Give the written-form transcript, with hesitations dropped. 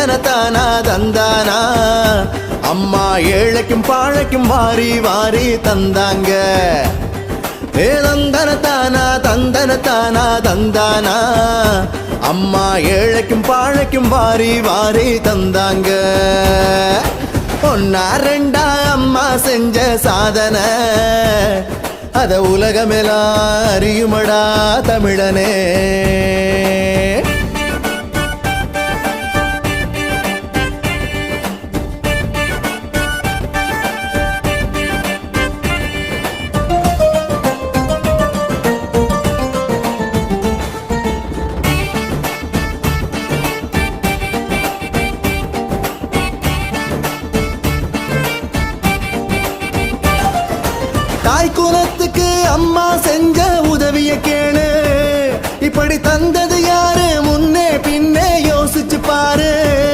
தந்தனத்தானா தந்தானா அம்மா ஏழைக்கும் பாழைக்கும் வாரி வாரி தந்தாங்க தந்தனத்தானா தந்தனத்தானா தந்தானா அம்மா ஏழைக்கும் பாழைக்கும் வாரி வாரி தந்தாங்க ஒன்னா ரெண்டா அம்மா செஞ்ச சாதனை அத உலகமெல்லாம் அறியுமடா தமிழனே தாய் குலத்துக்கு அம்மா செஞ்ச உதவிய கேளு இப்படி தந்தது யாரு முன்னே பின்னே யோசிச்சு பாரு